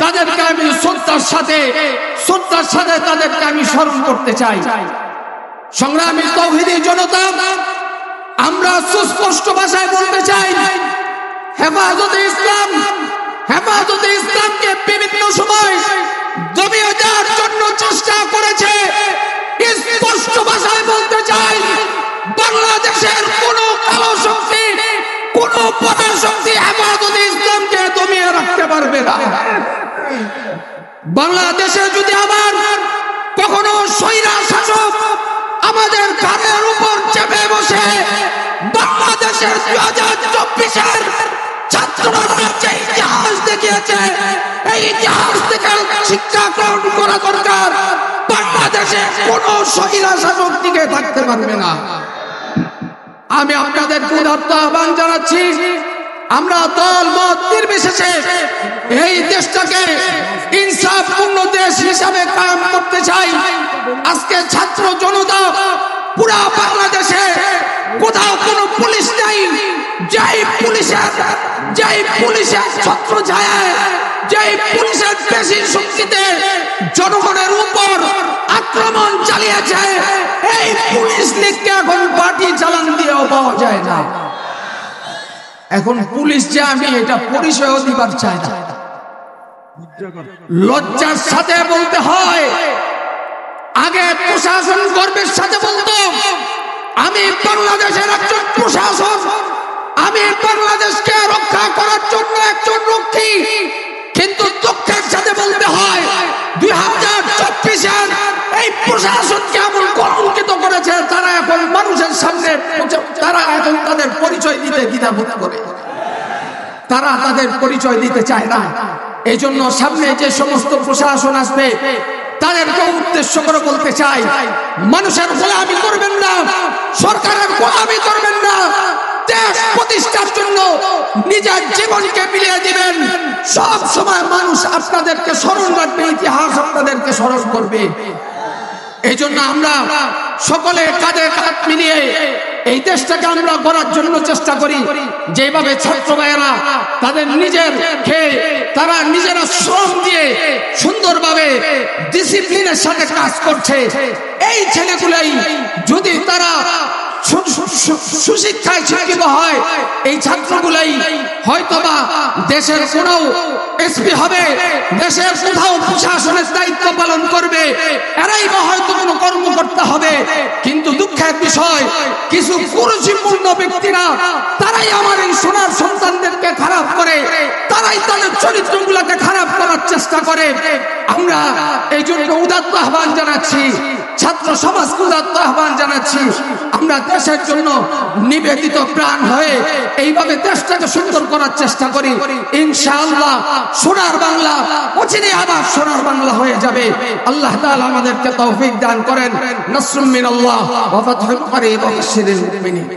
তাদেরকে আমি শ্রদ্ধার সাথে তাদেরকে আমি স্মরণ করতে চাই। সংগ্রামী তাওহীদি জনতা, আমরা সুস্পষ্ট ভাষায় বলতে চাই, হেফাজতে ইসলামকে বিভিন্ন সময় দমিয়ে দেওয়ার জন্য চেষ্টা করেছে। স্পষ্ট ভাষায় বলতে চাই, বাংলাদেশের কোন কালো শক্তি, কোন পরাশক্তি হেফাজতে ইসলামকে দমিয়ে রাখতে পারবে না। বাংলাদেশে যদি আবার কখনো স্বৈরা শাসক আমাদের ঘাড়ের উপর চেপে বসে বাংলাদেশের 2024-এর ছাত্ররা যে ইতিহাস দেখিয়েছে, এই ইতিহাস থেকে শিক্ষা গ্রহণ করা দরকার। বাংলাদেশে কোন স্বৈরা শাসক টিকে থাকতে পারবে না। আমি আপনাদেরকে উদাত্ত আহ্বান জানাচ্ছি, আমরা দল মত নির্বিশেষে এই দেশটাকে ইনসাফপূর্ণ দেশ হিসাবে কায়েম করতে চাই। আজকে ছাত্র জনতা পুরা বাংলাদেশে কোথাও কোনো পুলিশ নেই, যেই পুলিশের ছত্র ছায়ায়, যেই পুলিশের বেশি শক্তিতে জনগণের উপর আক্রমণ চালিয়েছে, এই পুলিশ লীগকে এখন পার্টি চালান দিয়েও পাওয়া যায় না। এখন পুলিশ যে আমি এটা পরিচয় দিবার চাই না, লজ্জার সাথে বলতে হয়। আগে প্রশাসন গর্বের সাথে বলতো, আমি বাংলাদেশের একজন প্রশাসন, আমি বাংলাদেশকে রক্ষা করার জন্য একজন রক্ষী। কিন্তু দুঃখের সাথে বলতে হয়, 2024-এর এই প্রশাসনকে এমন কলঙ্কিত করেছে, তারা এখন মানুষের সামনে তাদের পরিচয় দিতে দ্বিধাবোধ করে, তারা তাদের পরিচয় দিতে চায় না। এই জন্য সামনে যে সমস্ত প্রশাসন আসবে তাদেরকে উদ্দেশ্য করে বলতে চাই, মানুষের গোলামি করবেন না, সরকারের গোলামি করবেন না, দেশ প্রতিষ্ঠার জন্য নিজের জীবনকে বিলিয়ে দিবেন। সব সময় মানুষ আপনাদেরকে স্মরণ রাখবে, ইতিহাস আপনাদেরকে স্মরণ করবে। এই জন্য আমরা সকলে কাঁধে কাঁধ মিলিয়ে এই দেশটাকে আমরা গড়ার জন্য চেষ্টা করি। যেভাবে ছাত্র ভাইয়েরা তাদের নিজের খেয়ে, তারা নিজেরা শ্রম দিয়ে সুন্দরভাবে ডিসিপ্লিনের সাথে কাজ করছে, এই ছেলেগুলাই যদি তারা সুশিক্ষায় শিক্ষিত হয়, এই ছাত্রগুলাই হয়তোবা দেশের কোন এসপি হবে, দেশের কোথাও প্রশাসনের দায়িত্ব পালন করবে, এরাই বা হয়তো কোনো কর্মকর্তা হবে। কিন্তু দুঃখের বিষয়, কিছু কুরুচিপূর্ণ ব্যক্তিরা তারাই আমার এই সোনার সন্তানদেরকে খারাপ করে, তারাই তাদের চরিত্রগুলোকে খারাপ করার চেষ্টা করে। আমরা এই জন্য উদাত্ত আহ্বান জানাচ্ছি, ছাত্র সমাজকে উদাত্ত আহ্বান জানাচ্ছি, আমরা দেশের জন্য নিবেদিত প্রাণ হয়ে এইভাবে দেশটাকে সুন্দর করার চেষ্টা করি। ইনশাআল্লাহ সোনার বাংলা অচিরে আবার সোনার বাংলা হয়ে যাবে। আল্লাহ তাআলা আমাদেরকে তৌফিক দান করেন। নাসরুম মিনাল্লাহ ওয়া ফাতহুন করিব ওয়া বাশশিরিল মুমিনিন।